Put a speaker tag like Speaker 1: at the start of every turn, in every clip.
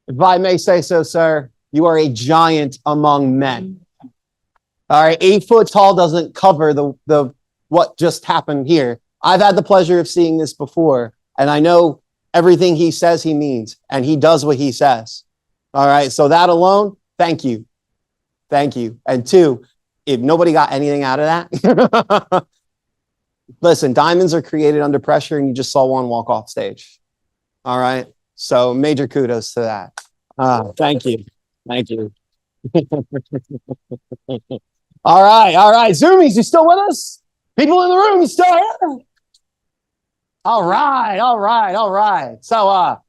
Speaker 1: If I may say so, sir, you are a giant among men. All right, 8 foot tall doesn't cover the what just happened here. I've had the pleasure of seeing this before, and I know everything he says he means, and he does what he says. All right, so that alone, thank you. Thank you. And two, if nobody got anything out of that, listen, diamonds are created under pressure, and you just saw one walk off stage. All right, so major kudos to that. Thank you. Thank you. All right. Zoomies, you still with us? People in the room, you still here? All right. So,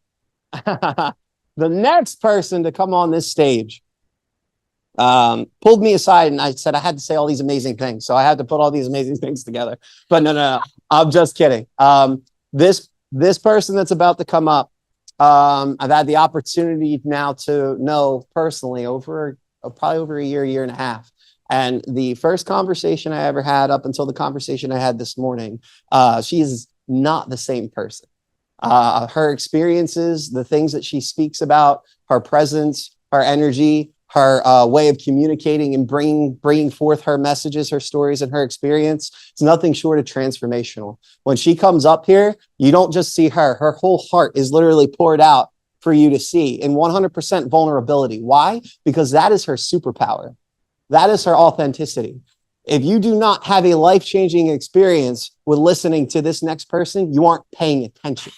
Speaker 1: the next person to come on this stage pulled me aside, and I said I had to say all these amazing things. So I had to put all these amazing things together. But no. I'm just kidding. This person that's about to come up, I've had the opportunity now to know personally probably over a year and a half. And the first conversation I ever had up until the conversation I had this morning, she is not the same person. Her experiences, the things that she speaks about, her presence, her energy, her way of communicating and bringing forth her messages, her stories, and her experience, it's nothing short of transformational. When she comes up here, you don't just see her. Her whole heart is literally poured out for you to see in 100% vulnerability. Why? Because that is her superpower. That is her authenticity. If you do not have a life-changing experience with listening to this next person, you aren't paying attention.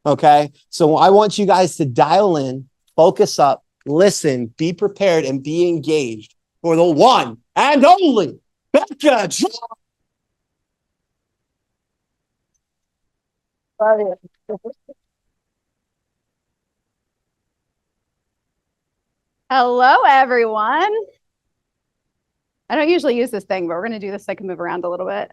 Speaker 1: Okay? So I want you guys to dial in, focus up, listen, be prepared, and be engaged for the one and only Bekah George.
Speaker 2: Hello, everyone. I don't usually use this thing, but we're going to do this so I can move around a little bit.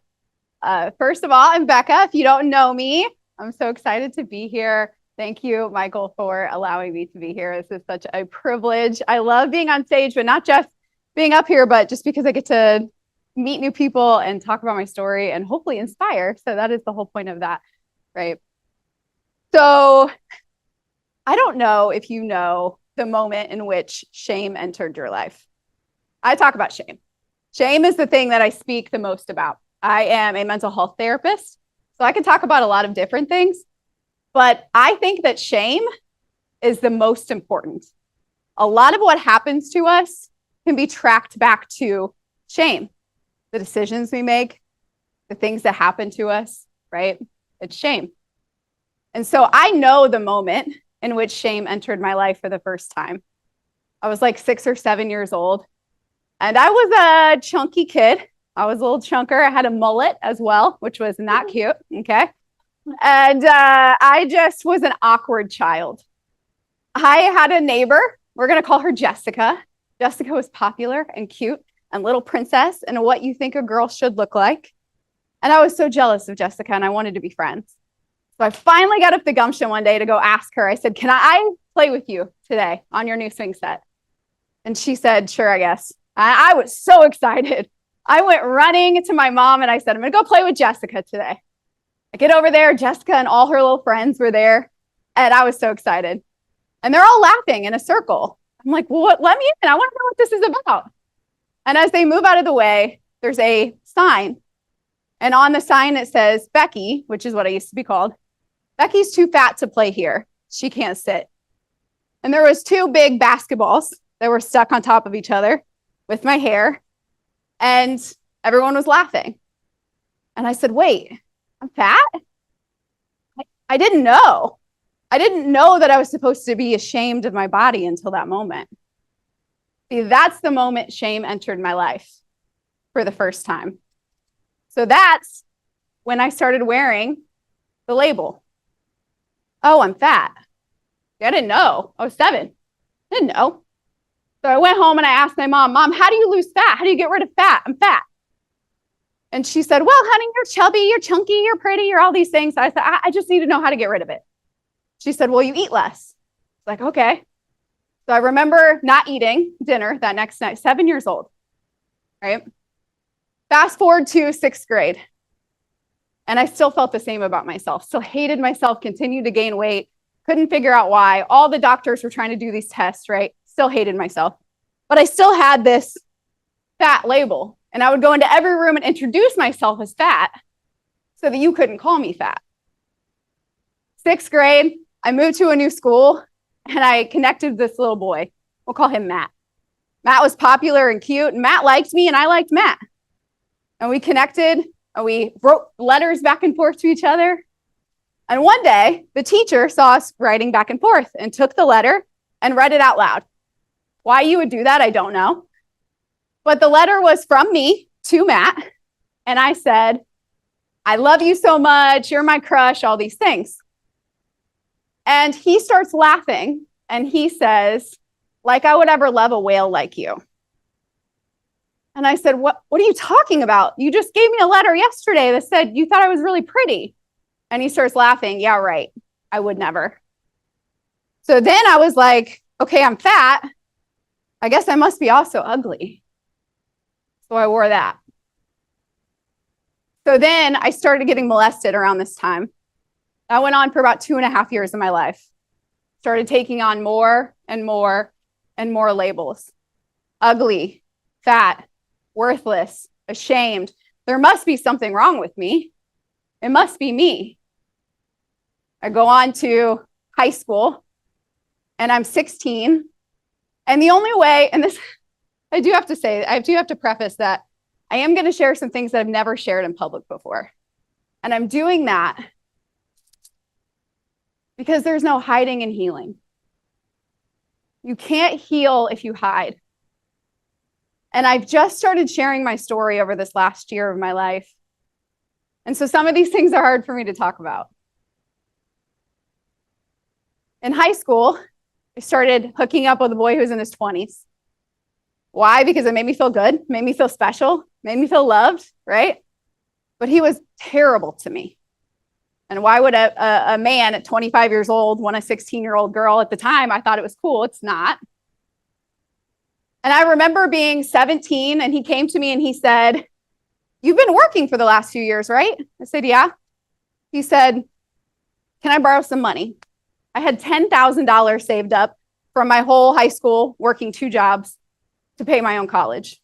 Speaker 2: First of all, I'm Bekah. If you don't know me, I'm so excited to be here. Thank you, Michael, for allowing me to be here. This is such a privilege. I love being on stage, but not just being up here, but just because I get to meet new people and talk about my story and hopefully inspire. So that is the whole point of that, right? So I don't know if you know the moment in which shame entered your life. I talk about shame. Shame is the thing that I speak the most about. I am a mental health therapist, so I can talk about a lot of different things, but I think that shame is the most important. A lot of what happens to us can be tracked back to shame. The decisions we make, the things that happen to us, right? It's shame. And so I know the moment in which shame entered my life for the first time. I was like 6 or 7 years old. And I was a chunky kid. I was a little chunker. I had a mullet as well, which was not cute. Okay. And I just was an awkward child. I had a neighbor. We're going to call her Jessica. Jessica was popular and cute and little princess and what you think a girl should look like. And I was so jealous of Jessica and I wanted to be friends. So I finally got up the gumption one day to go ask her. I said, can I play with you today on your new swing set? And she said, sure, I guess. I was so excited. I went running to my mom and I said, I'm going to go play with Jessica today. I get over there. Jessica and all her little friends were there. And I was so excited. And they're all laughing in a circle. I'm like, well, let me in. I want to know what this is about. And as they move out of the way, there's a sign. And on the sign, it says, Becky, which is what I used to be called. Becky's too fat to play here. She can't sit. And there was 2 big basketballs that were stuck on top of each other with my hair. And everyone was laughing. And I said, wait, I'm fat? I didn't know. I didn't know that I was supposed to be ashamed of my body until that moment. See, that's the moment shame entered my life for the first time. So that's when I started wearing the label. Oh, I'm fat. I didn't know. I was 7. I didn't know. So I went home and I asked my mom, how do you lose fat? How do you get rid of fat? I'm fat. And she said, well, honey, you're chubby, you're chunky, you're pretty, you're all these things. So I said, I just need to know how to get rid of it. She said, well, you eat less. I was like, okay. So I remember not eating dinner that next night, 7 years old, right? Fast forward to 6th grade. And I still felt the same about myself. Still hated myself, continued to gain weight, Couldn't figure out why. All the doctors were trying to do these tests, right? Still hated myself. But I still had this fat label. And I would go into every room and introduce myself as fat so that you couldn't call me fat. 6th grade, I moved to a new school and I connected with this little boy. We'll call him Matt. Matt was popular and cute, and Matt liked me and I liked Matt. And we connected and we wrote letters back and forth to each other. And one day, the teacher saw us writing back and forth and took the letter and read it out loud. Why you would do that, I don't know. But the letter was from me to Matt. And I said, I love you so much. You're my crush, all these things. And he starts laughing and he says, like I would ever love a whale like you. And I said, what are you talking about? You just gave me a letter yesterday that said you thought I was really pretty. And he starts laughing. Yeah, right. I would never. So then I was like, okay, I'm fat. I guess I must be also ugly. So I wore that. So then I started getting molested around this time. That went on for about 2.5 years of my life. Started taking on more and more and more labels. Ugly, fat, worthless, ashamed. There must be something wrong with me. It must be me. I go on to high school and I'm 16. And the only way, and this, I do have to preface that I am going to share some things that I've never shared in public before. And I'm doing that because there's no hiding and healing. You can't heal if you hide. And I've just started sharing my story over this last year of my life. And so some of these things are hard for me to talk about. In high school, I started hooking up with a boy who was in his 20s. Why? Because it made me feel good, made me feel special, made me feel loved, right? But he was terrible to me. And why would a man at 25 years old want a 16-year-old girl? At the time, I thought it was cool. It's not. And I remember being 17, and he came to me and he said, you've been working for the last few years, right? I said, yeah. He said, can I borrow some money? I had $10,000 saved up from my whole high school, working 2 jobs to pay my own college.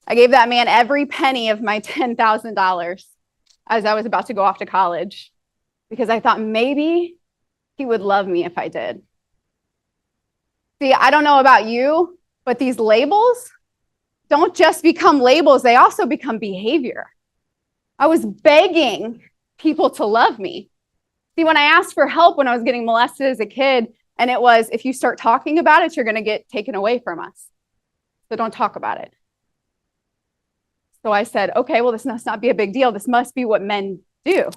Speaker 2: I gave that man every penny of my $10,000 as I was about to go off to college because I thought maybe he would love me if I did. See, I don't know about you, but these labels don't just become labels, they also become behavior. I was begging people to love me. See, when I asked for help when I was getting molested as a kid, and it was, if you start talking about it, you're going to get taken away from us. So don't talk about it. So I said, okay, well, this must not be a big deal. This must be what men do,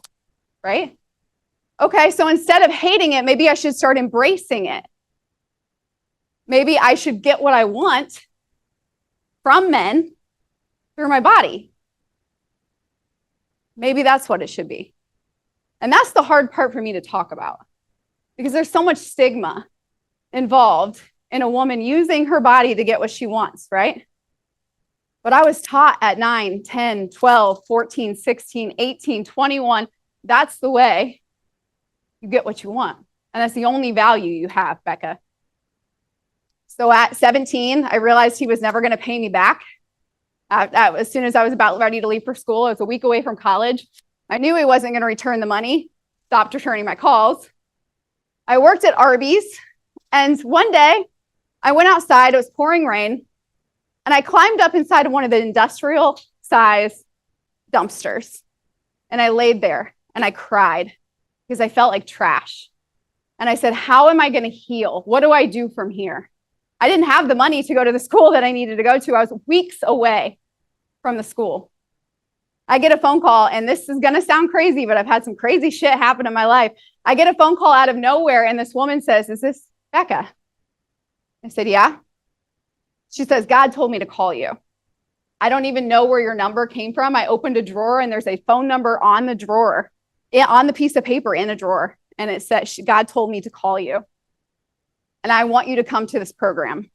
Speaker 2: right? Okay, so instead of hating it, maybe I should start embracing it. Maybe I should get what I want from men through my body. Maybe that's what it should be. And that's the hard part for me to talk about because there's so much stigma involved in a woman using her body to get what she wants, right? But I was taught at 9, 10, 12, 14, 16, 18, 21, that's the way you get what you want. And that's the only value you have, Bekah. So at 17, I realized he was never going to pay me back. As soon as I was about ready to leave for school, I was a week away from college. I knew he wasn't going to return the money, stopped returning my calls. I worked at Arby's, and one day I went outside, it was pouring rain, and I climbed up inside of one of the industrial size dumpsters. And I laid there and I cried because I felt like trash. And I said, how am I going to heal? What do I do from here? I didn't have the money to go to the school that I needed to go to. I was weeks away from the school. I get a phone call, and this is going to sound crazy, but I've had some crazy shit happen in my life. I get a phone call out of nowhere, and this woman says, is this Bekah? I said, yeah. She says, God told me to call you. I don't even know where your number came from. I opened a drawer, and there's a phone number on the drawer, on the piece of paper in a drawer. And it said, God told me to call you. And I want you to come to this program.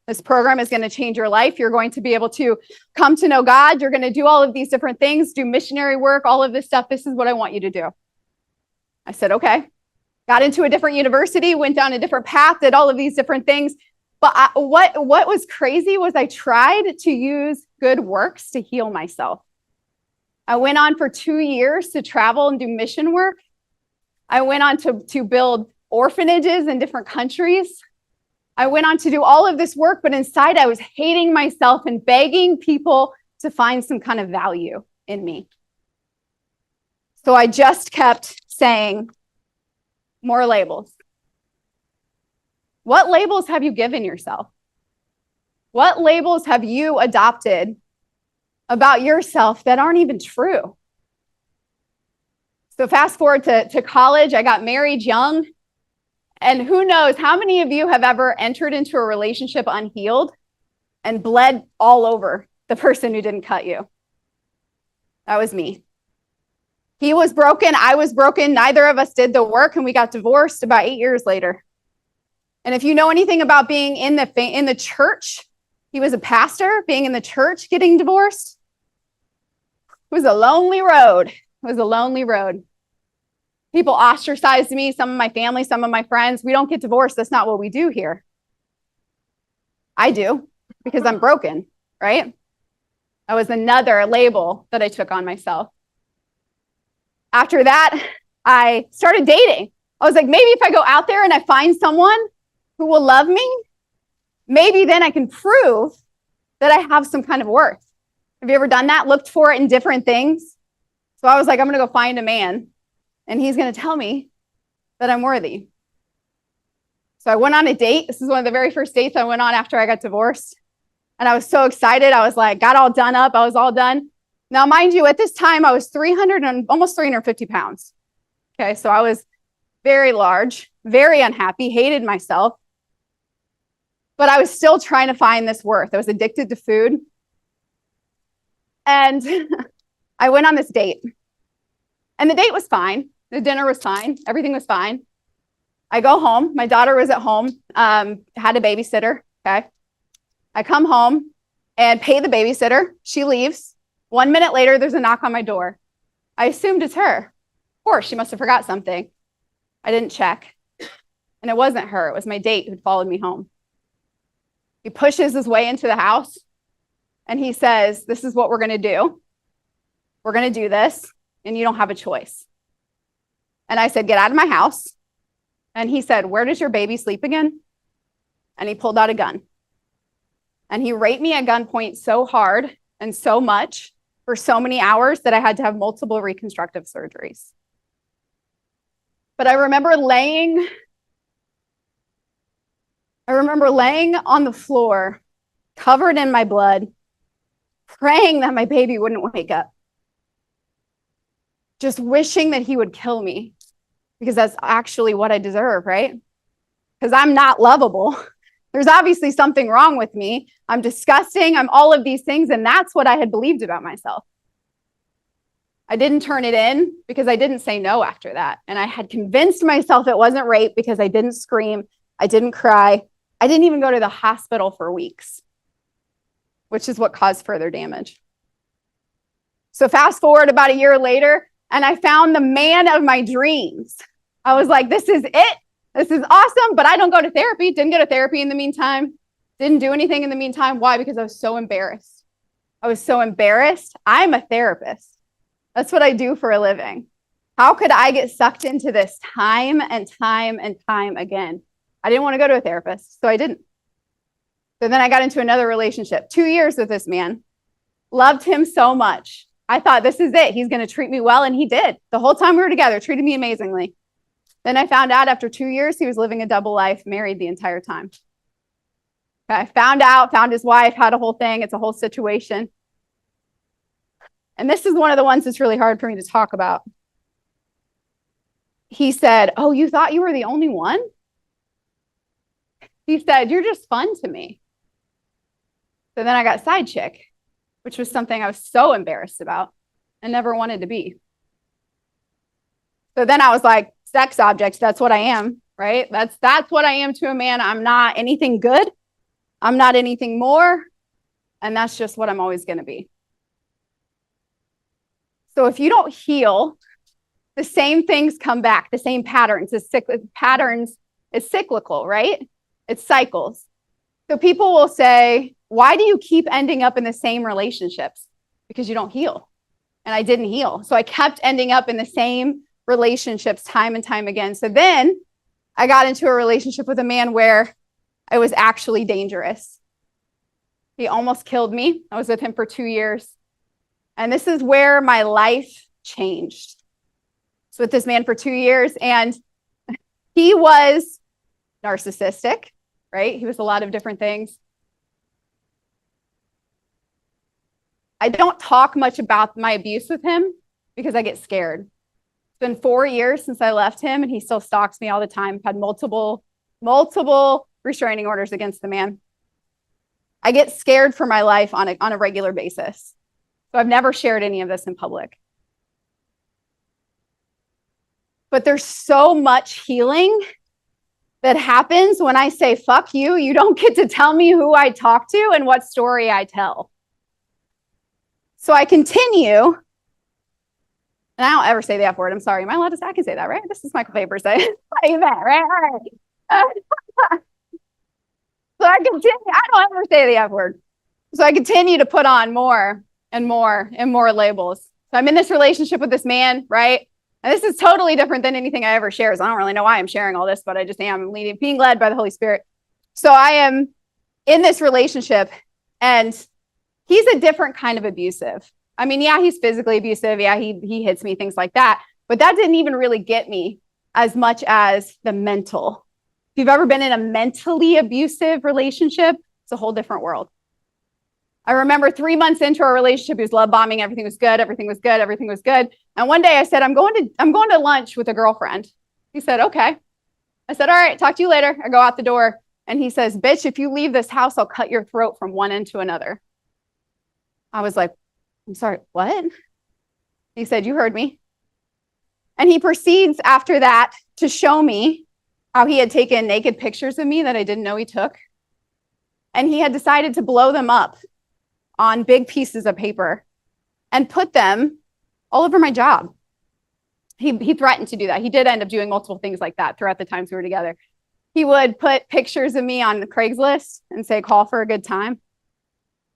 Speaker 2: This program is going to change your life. You're going to be able to come to know God. You're going to do all of these different things, do missionary work, all of this stuff. This is what I want you to do. I said, okay. got into a different university, went down a different path, did all of these different things. But what was crazy was I tried to use good works to heal myself. I went on for 2 years to travel and do mission work. I went on to build orphanages in different countries. I went on to do all of this work, but inside I was hating myself and begging people to find some kind of value in me. So I just kept saying, more labels. What labels have you given yourself? What labels have you adopted about yourself that aren't even true? So fast forward to college, I got married young. And who knows how many of you have ever entered into a relationship unhealed and bled all over the person who didn't cut you? That was me. He was broken. I was broken. Neither of us did the work, and we got divorced about 8 years later. And if you know anything about being in the church, he was a pastor, being in the church, getting divorced. It was a lonely road. It was a lonely road. People ostracized me, some of my family, some of my friends. We don't get divorced. That's not what we do here. I do, because I'm broken, right? That was another label that I took on myself. After that, I started dating. I was like, maybe if I go out there and I find someone who will love me, maybe then I can prove that I have some kind of worth. Have you ever done that? Looked for it in different things? So I was like, I'm going to go find a man, and he's going to tell me that I'm worthy. So I went on a date. This is one of the very first dates I went on after I got divorced. And I was so excited. I was like, got all done up. I was all done. Now, mind you, at this time, I was 300 and almost 350 pounds. Okay, so I was very large, very unhappy, hated myself. But I was still trying to find this worth. I was addicted to food. And I went on this date. And the date was fine. The dinner was fine. Everything was fine. I go home. My daughter was at home, had a babysitter. Okay. I come home and pay the babysitter. She leaves. 1 minute later, there's a knock on my door. I assumed it's her. Of course, she must have forgot something. I didn't check. And it wasn't her. It was my date who'd followed me home. He pushes his way into the house and he says, this is what we're going to do. We're going to do this, and you don't have a choice. And I said, get out of my house. And he said, where does your baby sleep again? And he pulled out a gun. And he raped me at gunpoint so hard and so much for so many hours that I had to have multiple reconstructive surgeries. But I remember laying on the floor, covered in my blood, praying that my baby wouldn't wake up. Just wishing that he would kill me, because that's actually what I deserve, right? Because I'm not lovable. There's obviously something wrong with me. I'm disgusting. I'm all of these things. And that's what I had believed about myself. I didn't turn it in because I didn't say no after that. And I had convinced myself it wasn't rape because I didn't scream. I didn't cry. I didn't even go to the hospital for weeks, which is what caused further damage. So fast forward about a year later, and I found the man of my dreams. I was like, this is it. This is awesome, but I don't go to therapy. Didn't go to therapy in the meantime. Didn't do anything in the meantime. Why? Because I was so embarrassed. I was so embarrassed. I'm a therapist. That's what I do for a living. How could I get sucked into this time and time and time again? I didn't want to go to a therapist, so I didn't. So then I got into another relationship, 2 years with this man. Loved him so much. I thought, this is it. He's going to treat me well, and he did. The whole time we were together, treated me amazingly. Then I found out after 2 years, he was living a double life, married the entire time. Okay, found his wife, had a whole thing. It's a whole situation. And this is one of the ones that's really hard for me to talk about. He said, oh, you thought you were the only one? He said, you're just fun to me. So then I got side chick, which was something I was so embarrassed about and never wanted to be. So then I was like, sex objects, that's what I am, right? That's what I am to a man. I'm not anything good. I'm not anything more. And that's just what I'm always going to be. So if you don't heal the same things come back, the same patterns. Patterns is cyclical, right? It's cycles. So people will say, why do you keep ending up in the same relationships? Because you don't heal. And I didn't heal. So I kept ending up in the same relationships time and time again. So then I got into a relationship with a man where it was actually dangerous. He almost killed me. I was with him for 2 years. And this is where my life changed. I was with this man for 2 years, and he was narcissistic, right? He was a lot of different things. I don't talk much about my abuse with him because I get scared. It's been 4 years since I left him, and he still stalks me all the time. I've had multiple restraining orders against the man. I get scared for my life on a regular basis. So I've never shared any of this in public. But there's so much healing that happens when I say, fuck you, you don't get to tell me who I talk to and what story I tell. So I continue, and I don't ever say the F word. I'm sorry. Am I allowed to say? I can say that, right? This is Michael Faber saying that, right? So I continue. I don't ever say the F word. So I continue to put on more and more and more labels. So I'm in this relationship with this man, right? And this is totally different than anything I ever share. So I don't really know why I'm sharing all this, but I just am being led by the Holy Spirit. So I am in this relationship, and he's a different kind of abusive. I mean, yeah, he's physically abusive. Yeah, he hits me, things like that. But that didn't even really get me as much as the mental. If you've ever been in a mentally abusive relationship, it's a whole different world. I remember 3 months into our relationship, he was love bombing. Everything was good. Everything was good. Everything was good. And one day I said, I'm going to lunch with a girlfriend. He said, okay. I said, all right, talk to you later. I go out the door, and he says, bitch, if you leave this house, I'll cut your throat from one end to another. I was like, I'm sorry, what? He said, you heard me. And he proceeds after that to show me how he had taken naked pictures of me that I didn't know he took. And he had decided to blow them up on big pieces of paper and put them all over my job. He threatened to do that. He did end up doing multiple things like that throughout the times we were together. He would put pictures of me on Craigslist and say, call for a good time.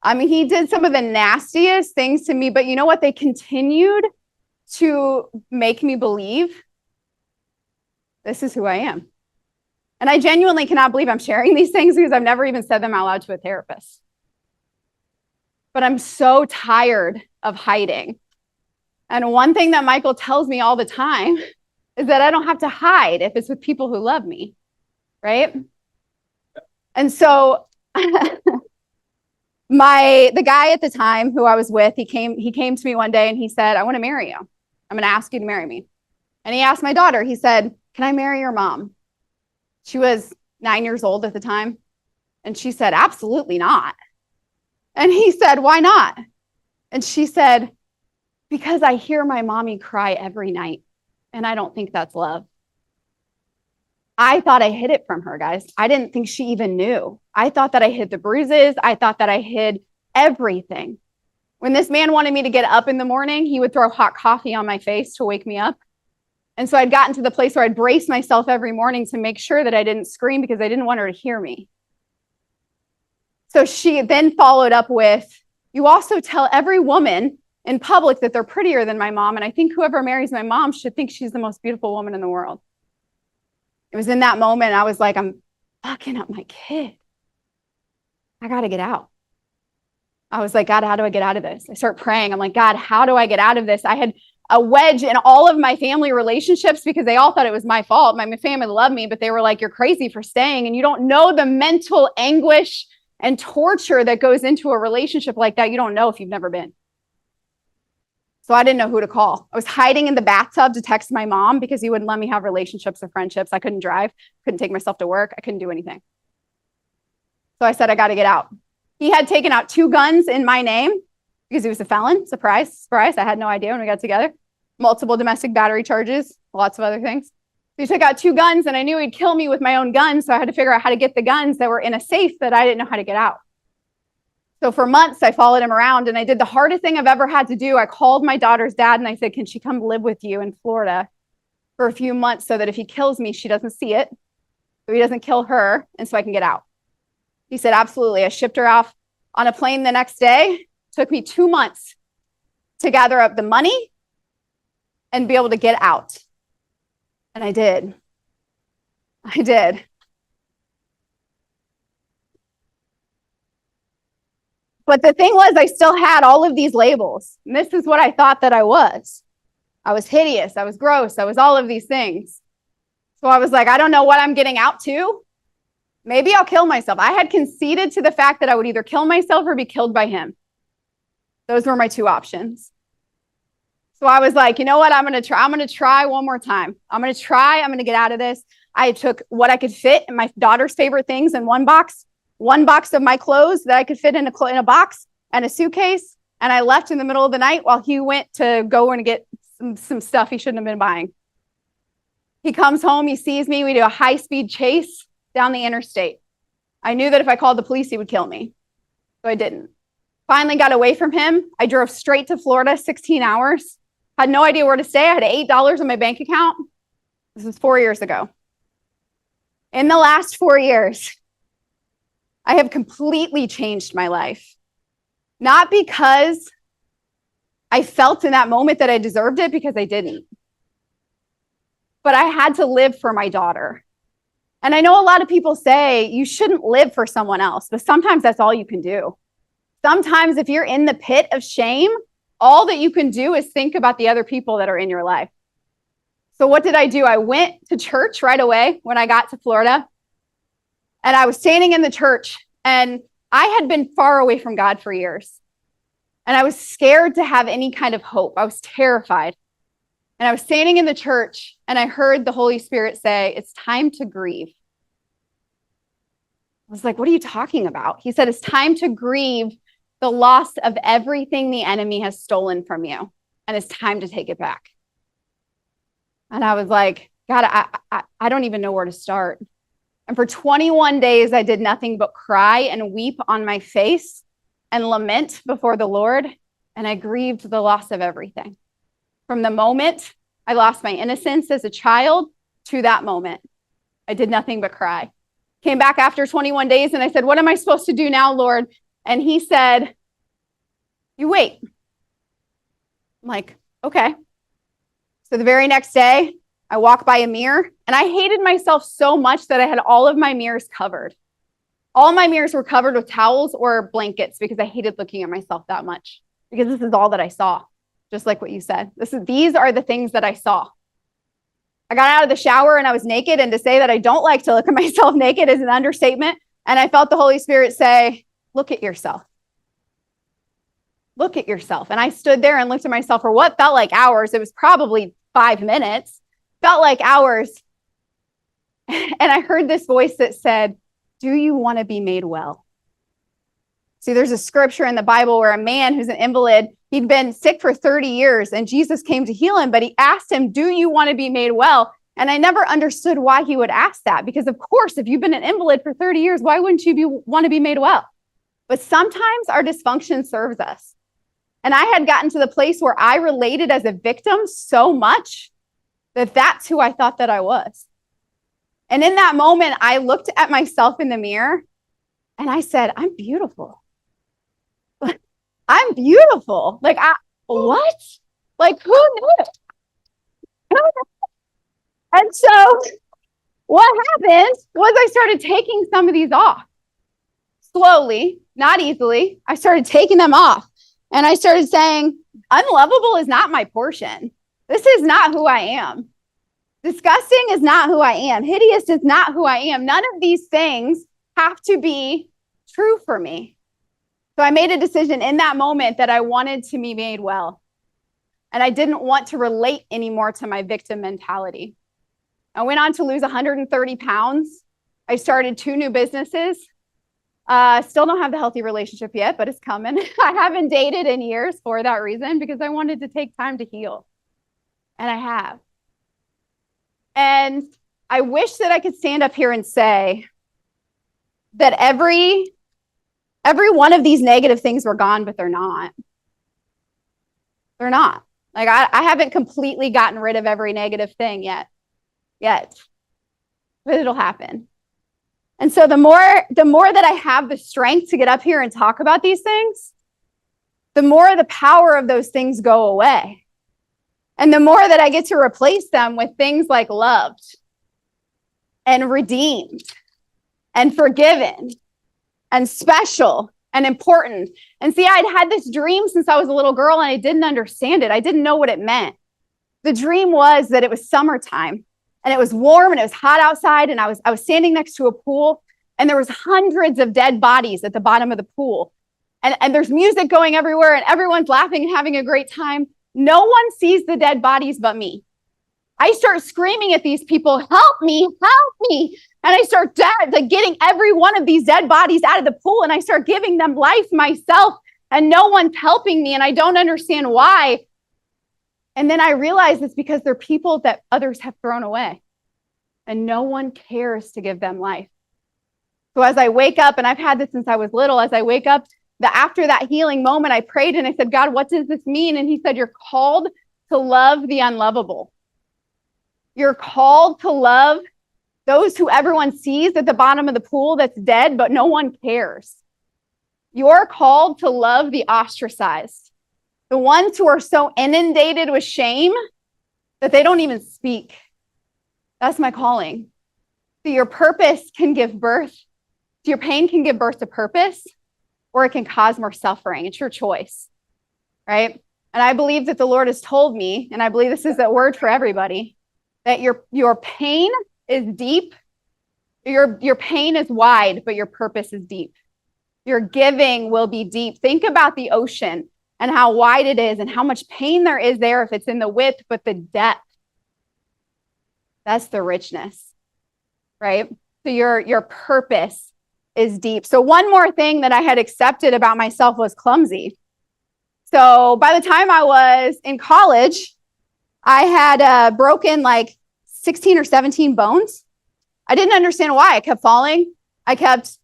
Speaker 2: I mean, he did some of the nastiest things to me, but you know what? They continued to make me believe this is who I am. And I genuinely cannot believe I'm sharing these things because I've never even said them out loud to a therapist. But I'm so tired of hiding. And one thing that Michael tells me all the time is that I don't have to hide if it's with people who love me, right? And so the guy at the time who I was with, he came to me one day and he said, I want to marry you. I'm going to ask you to marry me. And he asked my daughter, he said, can I marry your mom? She was 9 years old at the time. And she said, absolutely not. And he said, why not? And she said, because I hear my mommy cry every night, and I don't think that's love. I thought I hid it from her, guys. I didn't think she even knew. I thought that I hid the bruises. I thought that I hid everything. When this man wanted me to get up in the morning, he would throw hot coffee on my face to wake me up. And so I'd gotten to the place where I'd brace myself every morning to make sure that I didn't scream because I didn't want her to hear me. So she then followed up with, you also tell every woman in public that they're prettier than my mom. And I think whoever marries my mom should think she's the most beautiful woman in the world. It was in that moment I was like, I'm fucking up my kid. I got to get out. I was like, God, how do I get out of this? I start praying. I'm like, God, how do I get out of this? I had a wedge in all of my family relationships because they all thought it was my fault. My family loved me, but they were like, you're crazy for staying. And you don't know the mental anguish and torture that goes into a relationship like that. You don't know if you've never been. So I didn't know who to call. I was hiding in the bathtub to text my mom because he wouldn't let me have relationships or friendships. I couldn't drive, couldn't take myself to work. I couldn't do anything. So I said, I got to get out. He had taken out 2 guns in my name because he was a felon. Surprise, surprise. I had no idea when we got together. Multiple domestic battery charges, lots of other things. He took out 2 guns and I knew he'd kill me with my own guns. So I had to figure out how to get the guns that were in a safe that I didn't know how to get out. So for months, I followed him around and I did the hardest thing I've ever had to do. I called my daughter's dad and I said, can she come live with you in Florida for a few months so that if he kills me, she doesn't see it, so he doesn't kill her, and so I can get out? He said, absolutely. I shipped her off on a plane the next day. It took me 2 months to gather up the money and be able to get out. And I did. I did. But the thing was, I still had all of these labels. And this is what I thought that I was. I was hideous. I was gross. I was all of these things. So I was like, I don't know what I'm getting out to. Maybe I'll kill myself. I had conceded to the fact that I would either kill myself or be killed by him. Those were my two options. So I was like, you know what? I'm going to try one more time. I'm going to get out of this. I took what I could fit in my daughter's favorite things in one box of my clothes that I could fit in a box and a suitcase. And I left in the middle of the night while he went to go and get some stuff he shouldn't have been buying. He comes home, he sees me. We do a high-speed chase down the interstate. I knew that if I called the police, he would kill me. So I didn't. Finally got away from him. I drove straight to Florida, 16 hours. Had no idea where to stay. I had $8 in my bank account. This was 4 years ago. In the last 4 years, I have completely changed my life. Not because I felt in that moment that I deserved it, because I didn't. But I had to live for my daughter. And I know a lot of people say you shouldn't live for someone else, but sometimes that's all you can do. Sometimes if you're in the pit of shame, all that you can do is think about the other people that are in your life. So what did I do? I went to church right away when I got to Florida. And I was standing in the church, and I had been far away from God for years. And I was scared to have any kind of hope. I was terrified. And I was standing in the church, and I heard the Holy Spirit say, it's time to grieve. I was like, what are you talking about? He said, it's time to grieve the loss of everything the enemy has stolen from you. And it's time to take it back. And I was like, God, I don't even know where to start. And for 21 days, I did nothing but cry and weep on my face and lament before the Lord. And I grieved the loss of everything. From the moment I lost my innocence as a child to that moment, I did nothing but cry. Came back after 21 days and I said, what am I supposed to do now, Lord? And he said, you wait. I'm like, okay. So the very next day, I walk by a mirror, and I hated myself so much that I had all of my mirrors covered. All my mirrors were covered with towels or blankets because I hated looking at myself that much, because this is all that I saw. Just like what you said. These are the things that I saw. I got out of the shower and I was naked, and to say that I don't like to look at myself naked is an understatement. And I felt the Holy Spirit say, look at yourself. Look at yourself. And I stood there and looked at myself for what felt like hours. It was probably 5 minutes. Felt like hours. And I heard this voice that said, do you want to be made well? See, there's a scripture in the Bible where a man who's an invalid, he'd been sick for 30 years and Jesus came to heal him, but he asked him, do you want to be made well? And I never understood why he would ask that, because of course, if you've been an invalid for 30 years, why wouldn't you want to be made well? But sometimes our dysfunction serves us. And I had gotten to the place where I related as a victim so much that that's who I thought that I was. And in that moment, I looked at myself in the mirror and I said, I'm beautiful. I'm beautiful. Like, what? Like, who knew? And so what happened was I started taking some of these off. Slowly, not easily. I started taking them off. And I started saying, unlovable is not my portion. This is not who I am. Disgusting is not who I am. Hideous is not who I am. None of these things have to be true for me. So I made a decision in that moment that I wanted to be made well. And I didn't want to relate anymore to my victim mentality. I went on to lose 130 pounds. I started 2 new businesses. Still don't have the healthy relationship yet, but it's coming. I haven't dated in years for that reason, because I wanted to take time to heal. And I have. And I wish that I could stand up here and say that every every one of these negative things were gone, but they're not. They're not. Like I haven't completely gotten rid of every negative thing yet, but it'll happen. And so the more that I have the strength to get up here and talk about these things, the more the power of those things go away. And the more that I get to replace them with things like loved and redeemed and forgiven and special and important. And see, I'd had this dream since I was a little girl and I didn't understand it. I didn't know what it meant. The dream was that it was summertime and it was warm and it was hot outside, and I was standing next to a pool, and there was hundreds of dead bodies at the bottom of the pool. And there's music going everywhere and everyone's laughing and having a great time. No one sees the dead bodies but me. I start screaming at these people, help me, help me. And I start getting every one of these dead bodies out of the pool, and I start giving them life myself, and no one's helping me, and I don't understand why. And then I realize it's because they're people that others have thrown away, and no one cares to give them life. So as I wake up, and I've had this since I was little, as I wake up, after that healing moment, I prayed and I said, God, what does this mean? And he said, you're called to love the unlovable. You're called to love those who everyone sees at the bottom of the pool that's dead, but no one cares. You're called to love the ostracized, the ones who are so inundated with shame that they don't even speak. That's my calling. So your purpose can give birth, your pain can give birth to purpose, or it can cause more suffering. It's your choice, right? And I believe that the Lord has told me, and I believe this is a word for everybody, that your pain is deep. Your pain is wide, but your purpose is deep. Your giving will be deep. Think about the ocean and how wide it is and how much pain there is there if it's in the width, but the depth, that's the richness, right? So your purpose is deep. So one more thing that I had accepted about myself was clumsy. So by the time I was in college, I had broken like 16 or 17 bones. I didn't understand why. I kept falling. I kept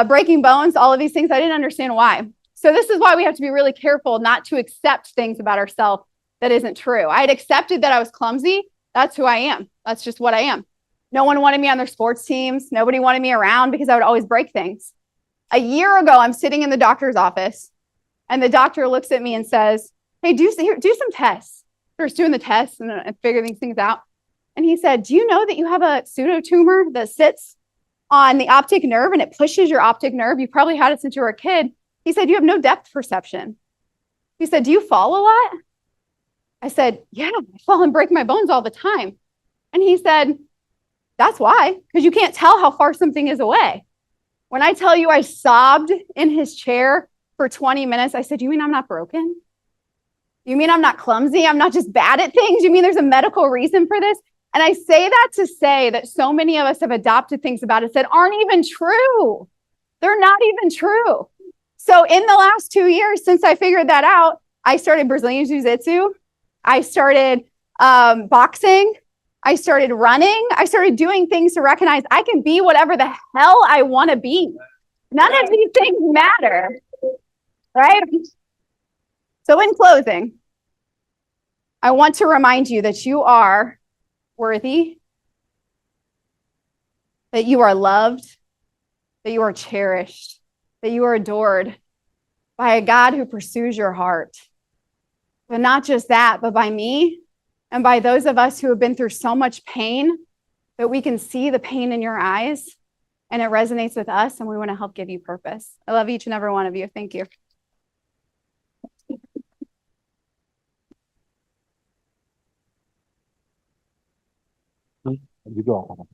Speaker 2: breaking bones, all of these things. I didn't understand why. So this is why we have to be really careful not to accept things about ourselves that isn't true. I had accepted that I was clumsy. That's who I am. That's just what I am. No one wanted me on their sports teams. Nobody wanted me around because I would always break things. A year ago, I'm sitting in the doctor's office, and the doctor looks at me and says, hey, do some tests. Starts doing the tests and figure these things out. And he said, do you know that you have a pseudotumor that sits on the optic nerve and it pushes your optic nerve? You probably had it since you were a kid. He said, you have no depth perception. He said, do you fall a lot? I said, yeah, I fall and break my bones all the time. And he said, that's why, because you can't tell how far something is away. When I tell you I sobbed in his chair for 20 minutes, I said, you mean I'm not broken? You mean I'm not clumsy? I'm not just bad at things? You mean there's a medical reason for this? And I say that to say that so many of us have adopted things about us that aren't even true. They're not even true. So in the last 2 years, since I figured that out, I started Brazilian Jiu-Jitsu. I started boxing. I started running. I started doing things to recognize I can be whatever the hell I want to be. None of these things matter, right? So in closing, I want to remind you that you are worthy, that you are loved, that you are cherished, that you are adored by a God who pursues your heart. But not just that, but by me and by those of us who have been through so much pain that we can see the pain in your eyes and it resonates with us, and we want to help give you purpose. I love each and every one of you. Thank you.
Speaker 1: You go.